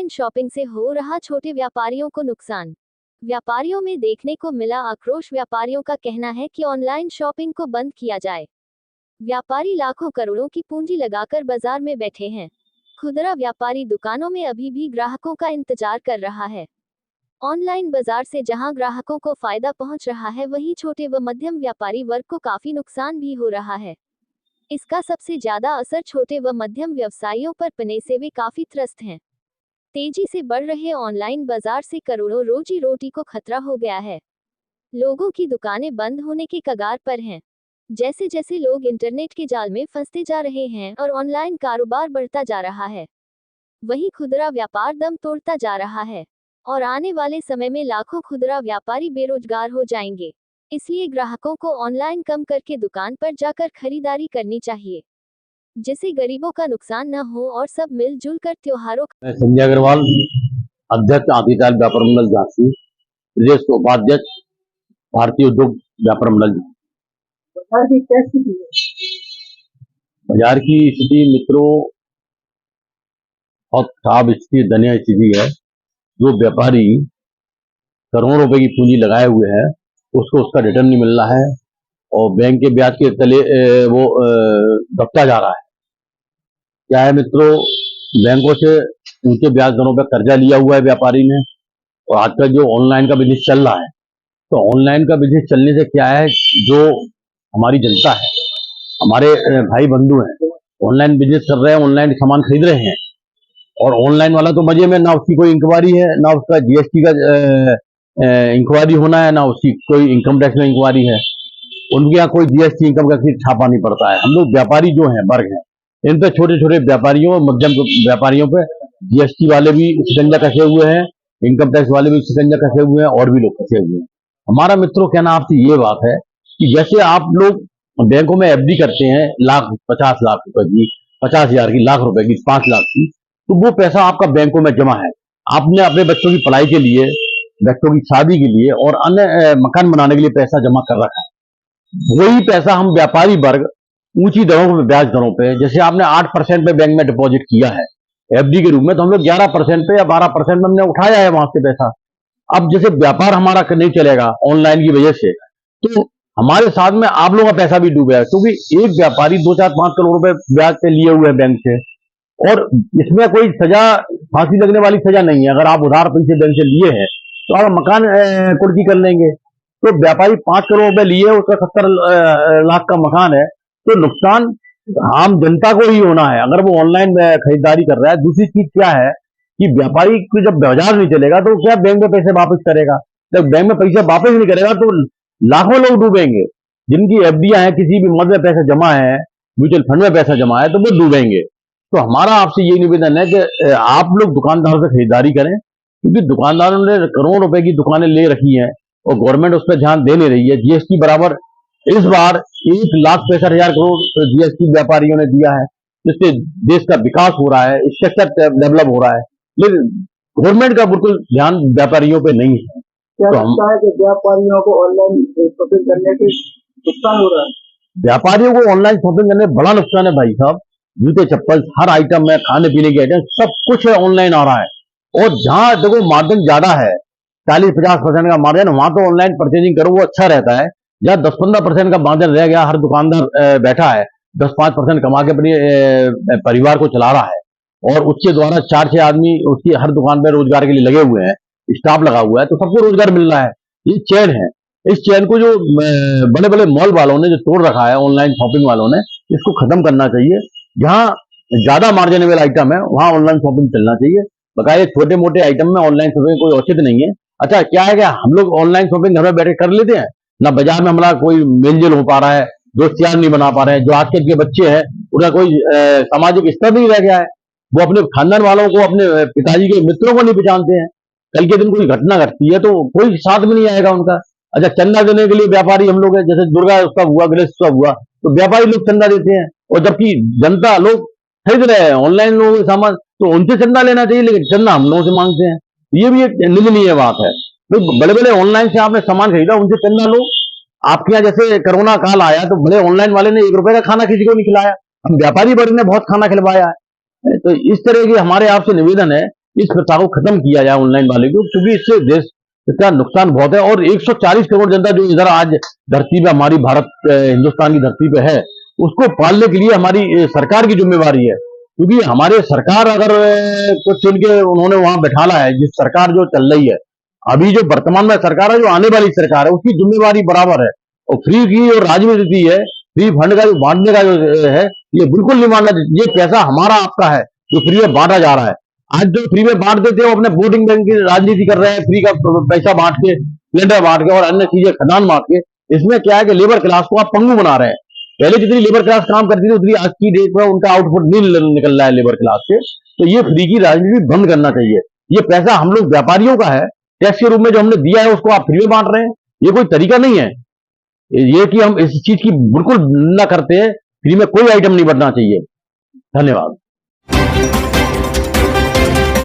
Online shopping से हो रहा छोटे व्यापारियों को नुकसान। व्यापारियों में देखने को मिला आक्रोश। व्यापारियों का कहना है कि ऑनलाइन शॉपिंग को बंद किया जाए। व्यापारी लाखों करोड़ों की पूंजी लगाकर बाजार में बैठे हैं। खुदरा व्यापारी दुकानों में अभी भी ग्राहकों का इंतजार कर रहा है। ऑनलाइन बाजार से जहां ग्राहकों को फायदा पहुंच रहा है, वहीं छोटे व मध्यम व्यापारी वर्ग को काफी नुकसान भी हो रहा है। इसका सबसे ज्यादा असर छोटे व मध्यम व्यवसायियों पर पड़ने से वे काफी त्रस्त हैं। तेजी से बढ़ रहे ऑनलाइन बाजार से करोड़ों रोजी रोटी को खतरा हो गया है। लोगों की दुकानें बंद होने के कगार पर हैं। जैसे जैसे लोग इंटरनेट के जाल में फंसते जा रहे हैं और ऑनलाइन कारोबार बढ़ता जा रहा है, वहीं खुदरा व्यापार दम तोड़ता जा रहा है और आने वाले समय में लाखों खुदरा व्यापारी बेरोजगार हो जाएंगे। इसलिए ग्राहकों को ऑनलाइन कम करके दुकान पर जाकर खरीदारी करनी चाहिए, जिससे गरीबों का नुकसान न हो और सब मिलजुल कर त्योहारों मैं संजय अग्रवाल, अध्यक्ष आदित्य व्यापार मंडल झांसी, प्रदेश उपाध्यक्ष भारतीय उद्योग व्यापार मंडल। बाजार की स्थिति मित्रों बहुत खराब स्थिति, दयनीय स्थिति है। जो व्यापारी करोड़ों रुपए की पूंजी लगाए हुए हैं, उसको उसका रिटर्न नहीं मिल रहा है और बैंक के ब्याज के तले वो दबता जा रहा है। क्या है मित्रों, बैंकों से ऊंचे ब्याज दरों पर कर्जा लिया हुआ है व्यापारी ने, और आजकल जो ऑनलाइन का बिजनेस चल रहा है, तो ऑनलाइन का बिजनेस चलने से क्या है, जो हमारी जनता है, हमारे भाई बंधु हैं, ऑनलाइन बिजनेस कर रहे हैं, ऑनलाइन सामान खरीद रहे हैं, और ऑनलाइन वाला तो मजे में, ना उसकी कोई इंक्वायरी है, ना उसका जीएसटी का इंक्वायरी होना है, ना उसकी कोई इनकम टैक्स में इंक्वायरी है। उनके यहाँ कोई जीएसटी इनकम टैक्स छापा नहीं पड़ता है। हम लोग व्यापारी जो हैं वर्ग हैं, इन पे छोटे छोटे व्यापारियों और मध्यम व्यापारियों पे जीएसटी वाले भी शिकंजा कसे हुए हैं, इनकम टैक्स वाले भी शिकंजा कसे हुए हैं, और भी लोग कसे हुए हैं। हमारा मित्रों कहना आपसे ये बात है कि जैसे आप लोग बैंकों में एफडी करते हैं 50 लाख रुपए की, 50,000 की, लाख रुपए की, 5 लाख की, तो वो पैसा आपका बैंकों में जमा है। आपने अपने बच्चों की पढ़ाई के लिए, बच्चों की शादी के लिए और अन्य मकान बनाने के लिए पैसा जमा कर रखा है। वही पैसा हम व्यापारी वर्ग ऊंची दरों पे, ब्याज दरों पे, जैसे आपने 8% पे बैंक में डिपॉजिट किया है एफडी के रूप में, तो हम लोग 11% पे या 12% में हमने उठाया है वहां से पैसा। अब जैसे व्यापार हमारा नहीं चलेगा ऑनलाइन की वजह से, तो हमारे साथ में आप लोगों का पैसा भी डूबेगा, क्योंकि एक व्यापारी 2, 4, 5 करोड़ रुपए ब्याज पे लिए हुए हैं बैंक से, और इसमें कोई सजा, फांसी लगने वाली सजा नहीं है। अगर आप उधार पैसे बैंक से लिए हैं तो आप मकान कुर्की कर लेंगे। तो व्यापारी 5 करोड़ रुपए लिए, उसका 70 लाख का मकान है, तो नुकसान आम जनता को ही होना है अगर वो ऑनलाइन खरीदारी कर रहा है। दूसरी चीज क्या है कि व्यापारी को जब बाजार नहीं चलेगा तो क्या बैंक में पैसे वापस करेगा? जब बैंक में पैसे वापस नहीं करेगा तो लाखों लोग डूबेंगे। जिनकी एफडीआं हैं, किसी भी मद में पैसा जमा है, म्यूचुअल फंड में पैसा जमा है, तो वो डूबेंगे। तो हमारा आपसे ये निवेदन है कि आप लोग दुकानदारों से खरीदारी करें, क्योंकि दुकानदारों ने करोड़ों रुपए की दुकानें ले रखी हैं और गवर्नमेंट उस पर ध्यान दे नहीं रही है। जीएसटी बराबर इस बार 1,65,000 करोड़ जीएसटी व्यापारियों ने दिया है, जिससे देश का विकास हो रहा है, स्ट्रक्चर डेवलप हो रहा है, लेकिन गवर्नमेंट का बिल्कुल ध्यान व्यापारियों पे नहीं है। क्या लगता है कि व्यापारियों को ऑनलाइन शॉपिंग करने से नुकसान हो रहा है? व्यापारियों को ऑनलाइन शॉपिंग करने बड़ा नुकसान है भाई साहब। जूते चप्पल हर आइटम में, खाने पीने के आइटम, सब कुछ ऑनलाइन आ रहा है। और जहां देखो मार्जिन ज्यादा है, 40-50% का मार्जिन, वहां तो ऑनलाइन परचेजिंग करो, वो अच्छा रहता है। जहां 10-15% का मार्जिन रह गया, हर दुकानदार बैठा है 10-5% कमा के अपने परिवार को चला रहा है, और उसके द्वारा 4-6 आदमी उसकी हर दुकान पर रोजगार के लिए लगे हुए हैं, स्टाफ लगा हुआ है, तो सबको रोजगार मिल रहा है। ये चैन है। इस चैन को जो बड़े बड़े मॉल वालों ने जो तोड़ रखा है, ऑनलाइन शॉपिंग वालों ने, इसको खत्म करना चाहिए। जहां ज्यादा मार्जिनेबल आइटम है वहां ऑनलाइन शॉपिंग चलना चाहिए। बकाये छोटे मोटे आइटम में ऑनलाइन शॉपिंग कोई औचित्य नहीं है। अच्छा क्या है कि हम लोग ऑनलाइन शॉपिंग घर में बैठे कर लेते हैं ना, बाजार में हमारा कोई मेलजोल हो पा रहा है, दोस्त यार नहीं बना पा रहे हैं। जो आजकल के बच्चे हैं उनका कोई सामाजिक स्तर नहीं रह गया है, वो अपने खानदान वालों को, अपने पिताजी के मित्रों को नहीं पहचानते हैं। कल के दिन कोई घटना घटती है तो कोई साथ में नहीं आएगा उनका। अच्छा चंदा देने के लिए व्यापारी हम लोग हैं, जैसे दुर्गा उत्सव हुआ, गणेश उत्सव हुआ, तो व्यापारी लोग चंदा देते हैं, और जबकि जनता लोग खरीद रहे हैं ऑनलाइन लोगों के सामान, तो उनसे चंदा लेना चाहिए, लेकिन चंदा हम लोगों से मांगते हैं। ये भी एक निंदनीय बात है। तो बड़े बड़े ऑनलाइन से आपने सामान खरीदा, उनसे चंदा लो। आपके यहाँ जैसे कोरोना काल आया तो बड़े ऑनलाइन वाले ने 1 रुपए का खाना किसी को नहीं खिलाया, हम व्यापारी वर्ग ने बहुत खाना खिलवाया है। तो इस तरह की हमारे आपसे निवेदन है इस प्रथा को खत्म किया जाए ऑनलाइन वाले को, क्योंकि इससे देश का नुकसान बहुत है। और 140 करोड़ जनता जो इधर आज धरती पे हमारी भारत हिंदुस्तान की धरती पे है, उसको पालने के लिए हमारी सरकार की जिम्मेवारी है। क्योंकि हमारे सरकार अगर कुछ इनके उन्होंने वहां बैठाला है, जिस सरकार जो चल रही है अभी, जो वर्तमान में सरकार है, जो आने वाली सरकार है, उसकी जिम्मेवारी बराबर है। और फ्री की और राजनीति है, फ्री फंड का जो बांटने का जो है, ये बिल्कुल नहीं मानना चाहिए। ये पैसा हमारा आपका है जो फ्री में बांटा जा रहा है। आज जो फ्री में बांट देते हैं वो अपने वोटिंग बैंक की राजनीति कर रहे हैं, फ्री का पैसा बांट के, सिलेंडर बांट के और अन्य चीजें खदान बांट के। इसमें क्या है कि लेबर क्लास को आप पंगु बना रहे हैं। पहले जितनी लेबर क्लास काम करती थी उतनी आज की डेट में उनका आउटपुट नहीं निकल रहा है लेबर क्लास से। तो ये फ्री की राजनीति बंद करना चाहिए। ये पैसा हम लोग व्यापारियों का है, टैक्स के रूप में जो हमने दिया है उसको आप फ्री में बांट रहे हैं। ये कोई तरीका नहीं है। ये कि हम इस चीज की बिल्कुल निंदा करते हैं। फ्री में कोई आइटम नहीं बढ़ना चाहिए। धन्यवाद।